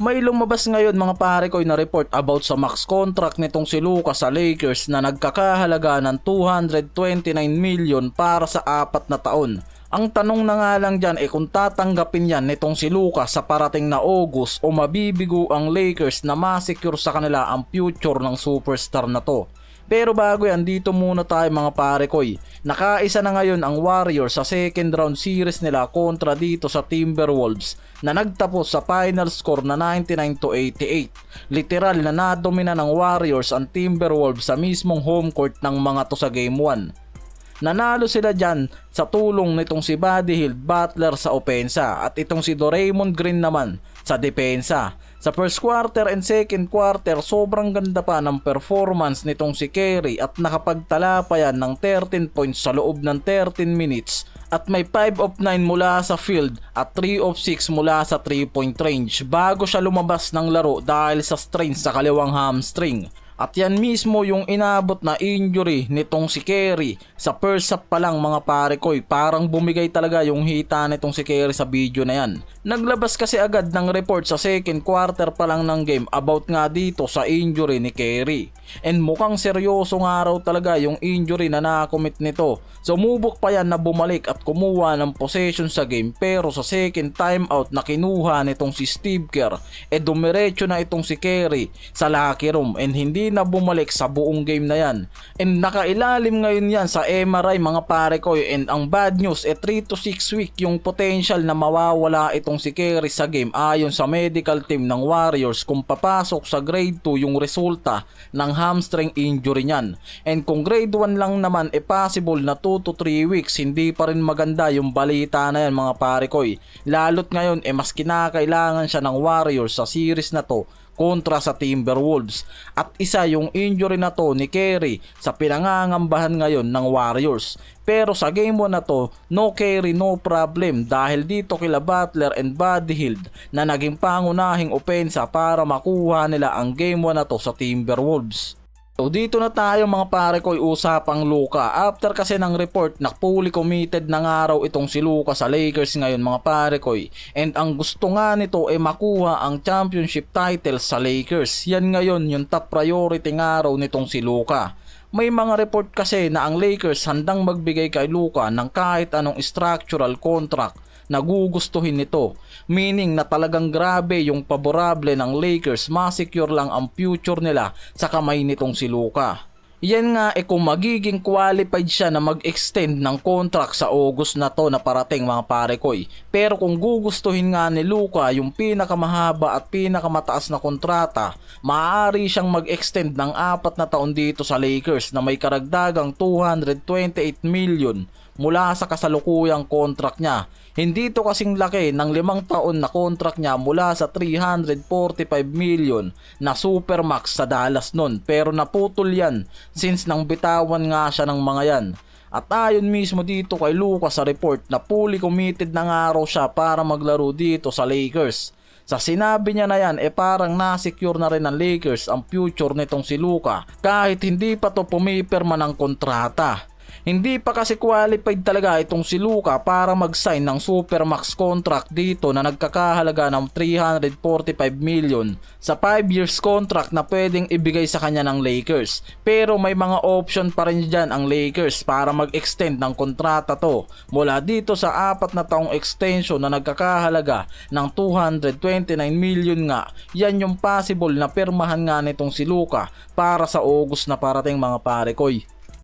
May lumabas ngayon mga pare ko na report about sa max contract nitong si Luka sa Lakers na nagkakahalaga ng 229 million para sa 4 na taon. Ang tanong na nga lang dyan kung tatanggapin yan nitong si Luka sa parating na August o mabibigo ang Lakers na masecure sa kanila ang future ng superstar na to. Pero bago yan, dito muna tayo mga pare koy. Nakaisa na ngayon ang Warriors sa second round series nila kontra dito sa Timberwolves na nagtapos sa final score na 99-88. Literal na nadomina ng Warriors ang Timberwolves sa mismong home court ng mga to sa game 1. Nanalo sila dyan sa tulong nitong si Buddy Hield Butler sa opensa at itong si Draymond Green naman sa depensa. Sa first quarter and second quarter, sobrang ganda pa ng performance nitong si Curry at nakapagtala pa yan ng 13 points sa loob ng 13 minutes at may 5 of 9 mula sa field at 3 of 6 mula sa 3-point range bago siya lumabas ng laro dahil sa strain sa kaliwang hamstring. At yan mismo yung inabot na injury nitong si Curry. Sa first half pa lang mga pare koy, parang bumigay talaga yung hita nitong si Curry sa video na yan. Naglabas kasi agad ng report sa second quarter pa lang ng game about nga dito sa injury ni Curry. And mukhang seryoso nga raw talaga yung injury na nakomit nito. Sumubok pa yan na bumalik at kumuha ng possession sa game, pero sa second timeout na kinuha nitong si Steve Kerr, dumiretso na itong si Curry sa locker room and hindi na bumalik sa buong game na yan. And nakailalim ngayon yan sa MRI mga pare ko, and ang bad news 3 to 6 week yung potential na mawawala itong si Curry sa game ayon sa medical team ng Warriors kung papasok sa grade 2 yung resulta ng hamstring injury niyan. And kung grade 1 lang naman possible na 2 to 3 weeks, hindi pa rin maganda yung balita na yan mga pare ko. Lalot ngayon mas kinakailangan siya ng Warriors sa series na to kontra sa Timberwolves. At isa yung injury na to ni Curry sa pinangangambahan ngayon ng Warriors. Pero sa game 1 na to, no Curry, no problem dahil dito kila Butler and Buddy Hield na naging pangunahing opensa para makuha nila ang game 1 na to sa Timberwolves. So dito na tayo mga pare ko usapang Luka. After kasi ng report na fully committed na nga raw itong si Luka sa Lakers ngayon mga pare ko. And ang gusto nga nito makuha ang championship title sa Lakers. Yan ngayon yung top priority nga raw nitong si Luka. May mga report kasi na ang Lakers handang magbigay kay Luka ng kahit anong structural contract na gugustuhin nito. Meaning na talagang grabe yung paborable ng Lakers, masecure lang ang future nila sa kamay nitong si Luka. Yan nga kung magiging qualified siya na mag-extend ng contract sa August na to na parating mga pare koy. Pero kung gugustuhin nga ni Luka yung pinakamahaba at pinakamataas na kontrata, maaari siyang mag-extend ng 4 na taon dito sa Lakers na may karagdagang 228 million mula sa kasalukuyang contract niya. Hindi to kasing laki ng 5 taon na contract niya mula sa 345 million na supermax sa Dallas nun, pero naputol yan since nang bitawan nga siya ng mga yan. At ayon mismo dito kay Luka sa report na fully committed na nga raw siya para maglaro dito sa Lakers. Sa sinabi niya na yan parang na-secure na rin ng Lakers ang future nitong si Luka kahit hindi pa to pumipirma ng kontrata. Hindi pa kasi qualified talaga itong si Luka para mag-sign ng supermax contract dito na nagkakahalaga ng 345 million sa 5 years contract na pwedeng ibigay sa kanya ng Lakers. Pero may mga option pa rin dyan ang Lakers para mag-extend ng kontrata to mula dito sa 4 na taong extension na nagkakahalaga ng 229 million nga. Yan yung possible na pirmahan nga nitong si Luka para sa August na parating mga pare koy.